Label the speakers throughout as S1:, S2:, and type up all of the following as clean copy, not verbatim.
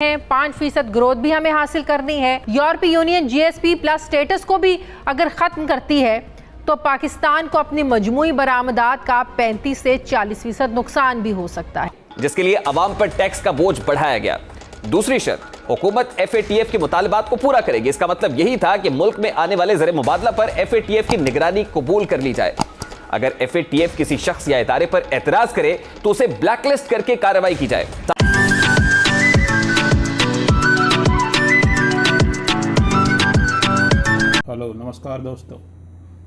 S1: 5% growth भी हमें हासिल करनी है। यूरोपीय यूनियन जीएसपी प्लस स्टेटस को भी अगर ख़त्म करती है तो पाकिस्तान को अपनी मजमूई बरामदात का 35 से 40% नुकसान भी हो सकता है,
S2: जिसके लिए अवाम पर टैक्स का बोझ बढ़ाया गया। दूसरी शर्त, हुकूमत FATF के मुतालबात को पूरा करेगी। इसका मतलब यही था कि मुल्क में आने वाले ज़र मुबादला पर FATF की निगरानी कबूल कर ली जाए। अगर FATF किसी शख्स या इदारे पर एतराज करे तो उसे ब्लैकलिस्ट करके कार्रवाई की जाए।
S3: हेलो नमस्कार दोस्तों,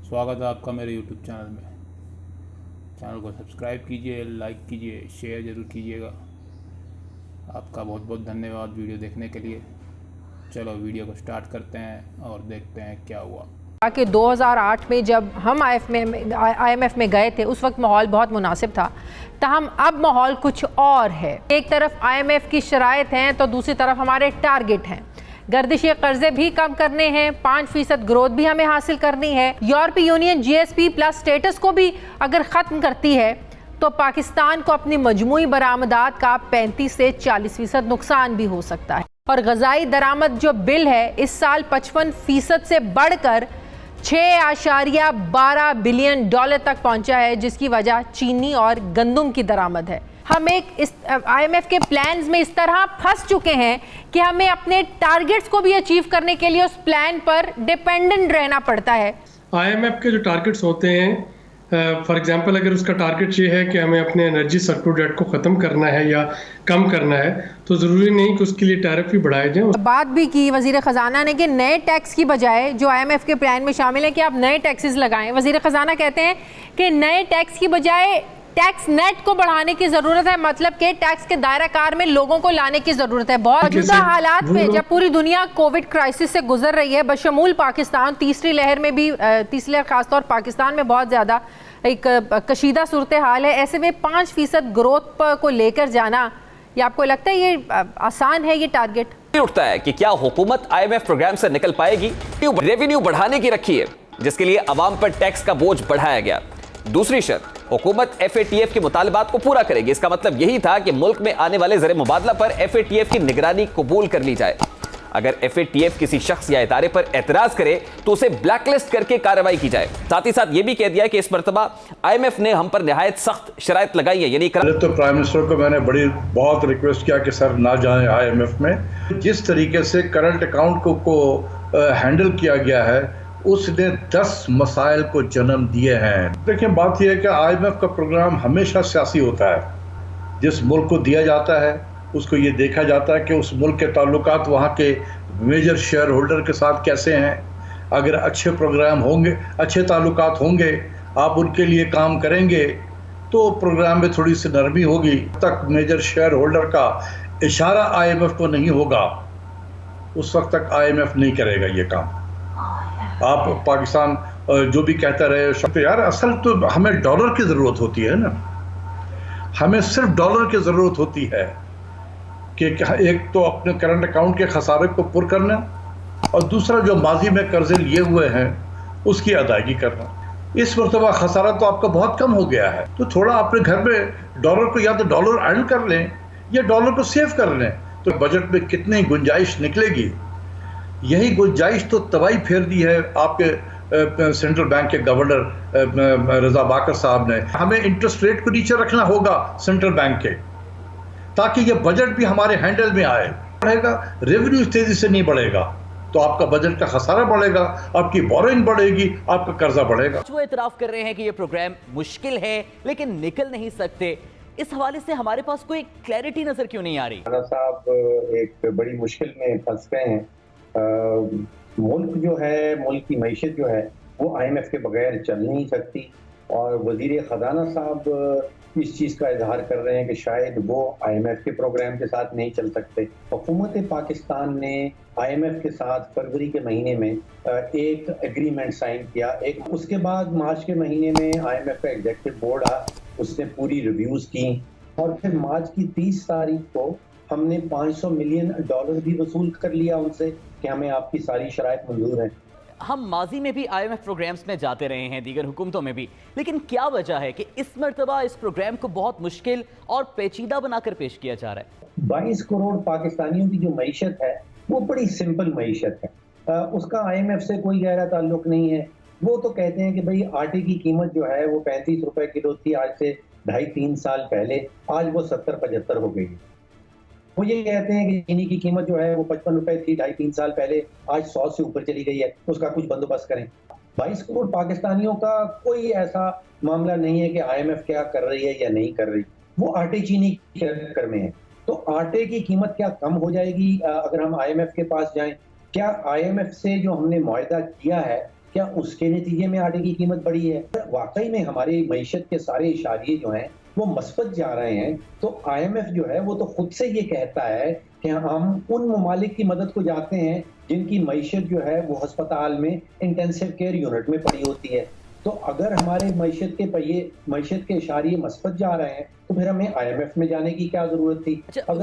S3: स्वागत है आपका मेरे YouTube चैनल में। चैनल को सब्सक्राइब कीजिए, लाइक कीजिए, शेयर ज़रूर कीजिएगा। आपका बहुत बहुत धन्यवाद वीडियो देखने के लिए। चलो वीडियो को स्टार्ट करते हैं और देखते हैं क्या हुआ।
S1: कि 2008 में जब हम IMF में गए थे उस वक्त माहौल बहुत मुनासिब था, ताहम अब माहौल कुछ और है। एक तरफ IMF की शराइत हैं तो दूसरी तरफ हमारे टारगेट हैं। गर्दिशी कर्जे भी कम करने हैं, 5% ग्रोथ भी हमें हासिल करनी है। यूरोपीय यूनियन GSP प्लस स्टेटस को भी अगर ख़त्म करती है तो पाकिस्तान को अपनी मजमूई बरामदात का 35 से 40% नुकसान भी हो सकता है। और ग़ज़ाई दरामद जो बिल है इस साल 55% से बढ़कर 6.12 बिलियन डॉलर तक पहुंचा है, जिसकी वजह चीनी और गंदम की दरामद है। हम इस IMF के प्लान्स में इस तरह फंस चुके हैं कि हमें अपने टारगेट्स को भी अचीव करने के लिए उस प्लान पर डिपेंडेंट रहना पड़ता है।
S4: IMF के जो टारगेट्स होते हैं, फॉर एग्जांपल अगर उसका टारगेट ये है कि हमें अपने एनर्जी सेक्टर डेट को ख़त्म करना है या कम करना है, तो ज़रूरी नहीं कि उसके लिए टैरिफ भी बढ़ाए जाएं।
S1: बात भी की वज़ीर ख़जाना ने कि नए टैक्स की बजाय जो IMF के प्लान में शामिल है कि आप नए टैक्सेस लगाएं। वज़ीर ख़जाना कहते हैं कि नए टैक्स की बजाय टैक्स नेट को बढ़ाने की ज़रूरत है, मतलब कि टैक्स के दायरा कार में लोगों को लाने की ज़रूरत है। बहुत मौजूदा हालात में जब पूरी दुनिया कोविड क्राइसिस से गुजर रही है, बशमूल पाकिस्तान, तीसरी लहर में भी, तीसरी लहर खासतौर पाकिस्तान में बहुत ज़्यादा एक कशीदा सूरत हाल है, ऐसे में 5% ग्रोथ को लेकर जाना, ये आपको लगता है ये आसान है? ये टारगेट
S2: उठता है कि क्या हुकूमत IMF प्रोग्राम से निकल पाएगी? रेवेन्यू बढ़ाने की रखी है, जिसके लिए अवाम पर टैक्स का बोझ बढ़ाया गया। दूसरी शर्त, हुकूमत FATF के मुतालबात को पूरा करेगी। इसका मतलब यही था कि मुल्क में आने वाले ज़र मुबादला पर FATF की निगरानी कबूल कर ली जाए। अगर FATF किसी शख्स या इदारे पर एतराज करे तो उसे ब्लैकलिस्ट करके कार्रवाई की जाए। साथ ही साथ ये भी कह दिया कि इस मरतबा IMF ने हम पर निहायत सख्त शराइत लगाई है, यानी
S5: तो प्राइम मिनिस्टर को मैंने बहुत रिक्वेस्ट किया कि सर ना जाएं IMF में। जिस तरीके से करंट अकाउंट को हैंडल किया गया है उसने 10 मसाइल को जन्म दिए हैं। देखिए, बात यह है कि IMF का प्रोग्राम हमेशा सियासी होता है। जिस मुल्क को दिया जाता है उसको ये देखा जाता है कि उस मुल्क के ताल्लुकात वहाँ के मेजर शेयर होल्डर के साथ कैसे हैं। अगर अच्छे प्रोग्राम होंगे, अच्छे ताल्लुकात होंगे, आप उनके लिए काम करेंगे तो प्रोग्राम में थोड़ी सी नरमी होगी। तक मेजर शेयर होल्डर का इशारा IMF को नहीं होगा उस वक्त तक IMF नहीं करेगा ये काम। आप पाकिस्तान जो भी कहता रहे, तो यार असल तो हमें डॉलर की ज़रूरत होती है ना, हमें सिर्फ डॉलर की ज़रूरत होती है कि एक तो अपने करंट अकाउंट के खसारे को पुर करना और दूसरा जो माजी में कर्जे लिए हुए हैं उसकी अदायगी करना। इस मरतबा खसारा तो आपका बहुत कम हो गया है, तो थोड़ा अपने घर में डॉलर को या तो डॉलर अर्न कर लें या डॉलर को सेव कर लें, तो बजट में कितनी गुंजाइश निकलेगी। यही गुंजाइश तो तबाही फेर दी है आपके सेंट्रल बैंक के गवर्नर रजा बाकर साहब ने। हमें इंटरेस्ट रेट को नीचे रखना होगा सेंट्रल बैंक के, ताकि ये बजट भी हमारे हैंडल में आए। बढ़ेगा रेवेन्यू तेजी से नहीं बढ़ेगा तो आपका बजट का खसारा बढ़ेगा, आपकी बोरिंग बढ़ेगी, आपका कर्जा बढ़ेगा।
S6: वो इतराफ कर रहे हैं कि ये प्रोग्राम मुश्किल है लेकिन निकल नहीं सकते। इस हवाले से हमारे पास कोई क्लैरिटी नजर क्यों नहीं आ रही?
S7: राणा साहब एक बड़ी मुश्किल में फंस गए हैं। मुल्क जो है, मुल्क की मईशत जो है वो IMF के बगैर चल नहीं सकती, और वजीर ख़जाना साहब इस चीज़ का इजहार कर रहे हैं कि शायद वो IMF के प्रोग्राम के साथ नहीं चल सकते। हुकूमत पाकिस्तान ने IMF के साथ फरवरी के महीने में एक एग्रीमेंट साइन किया। उसके बाद मार्च के महीने में IMF का एग्जीक्यूटिव बोर्ड आ, उसने पूरी रिव्यूज़ की, और फिर मार्च की 30 तारीख को हमने $500 मिलियन भी वसूल कर लिया उनसे कि हमें आपकी सारी शराइत मंजूर है।
S6: हम माजी में भी IMF प्रोग्राम्स में जाते रहे हैं, दीगर हुकूमतों में भी, लेकिन क्या वजह है कि इस मरतबा इस प्रोग्राम को बहुत मुश्किल और पेचीदा बनाकर पेश किया जा रहा है?
S7: 22 करोड़ पाकिस्तानियों की जो मईशत है वो बड़ी सिंपल मईशत है। उसका IMF से कोई गहरा ताल्लुक नहीं है। वो तो कहते हैं कि भाई आटे की कीमत जो है वो 35 रुपए किलो थी आज से 2.5-3 साल पहले, आज वो 70-75 हो गई है। वो ये कहते हैं कि चीनी की कीमत जो है वो 55 रुपए थी 2.5-3 साल पहले, आज 100 से ऊपर चली गई है, उसका कुछ बंदोबस्त करें। 22 करोड़ पाकिस्तानियों का कोई ऐसा मामला नहीं है कि IMF क्या कर रही है या नहीं कर रही, वो आटे चीनी के चक्कर में है। तो आटे की कीमत क्या कम हो जाएगी अगर हम IMF के पास जाएं? क्या IMF से जो हमने मुआहदा किया है क्या उसके नतीजे में आटे की कीमत बढ़ी है? वाकई में हमारी मईशत के सारे इशारे जो हैं वो मस्बत जा रहे हैं, तो IMF जो है वो तो खुद से ये कहता है कि हम उन ममालिक की मदद को जाते हैं जिनकी मईशत जो है वो अस्पताल में इंटेंसिव केयर यूनिट में पड़ी होती है। तो अगर हमारे मईशत के इशारे मस्बत जा रहे हैं तो फिर हमें IMF में जाने की क्या जरूरत थी?
S6: अच्छा,
S7: अगर